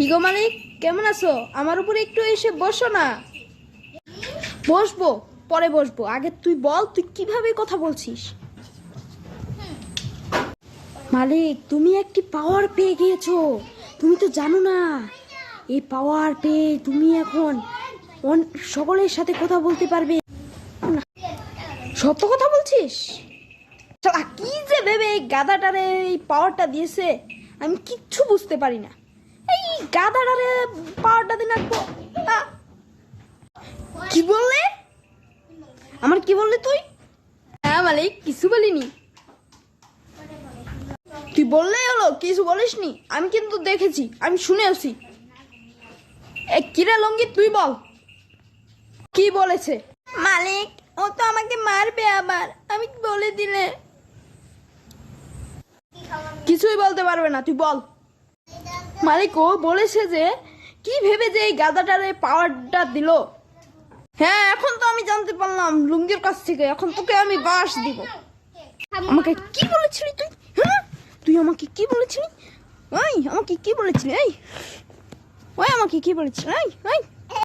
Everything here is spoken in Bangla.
কি গো মালিক, কেমন আছো? আমার উপরে একটু এসে বসো না। বসবো, পরে বসবো। আগে তুই বল, তুই কিভাবে কথা বলছিস? মালিক, তুমি একটি পাওয়ার পেয়ে গিয়েছো। তুমি তো জানো না, এই পাওয়ার পেয়ে তুমি এখন সকলের সাথে কথা বলতে পারবে। সত্য কথা বলছিস? শালা, কি যে ভেবে এই গাধাটারে এই পাওয়ারটা দিয়েছে আমি কিচ্ছু বুঝতে পারি না। এই গাধাটারে পাওয়ারটা দিন রাখবো। কি বললে? আমার কি বললি তুই? হ্যাঁ মালিক, কিছু বলিনি। তুই বললেই হলো, কিছু বলিসনি। আমি কিন্তু দেখেছি, আমি শুনে আসি। কিরা লঙ্গি, তুই বল কি বলেছে। মালিক, ও তো আমাকে মারবে আবার, আমি বলে দিলে। কিছুই বলতে পারবে না, তুই বল। মালিক, ও বলেছে যে কি ভেবে যে এই গাধাটারে পাওয়ারটা দিল। হ্যাঁ, এখন তো আমি জানতে পারলাম লুঙ্গির কাছ থেকে। এখন তোকে আমি বাস দিব। আমাকে কি বলেছিলি তুই? হ্যাঁ, তুই আমাকে কি বলেছিলি? ওই আমাকে কি বলেছিলি? এই ওই আমাকে কি বলেছিলি? এই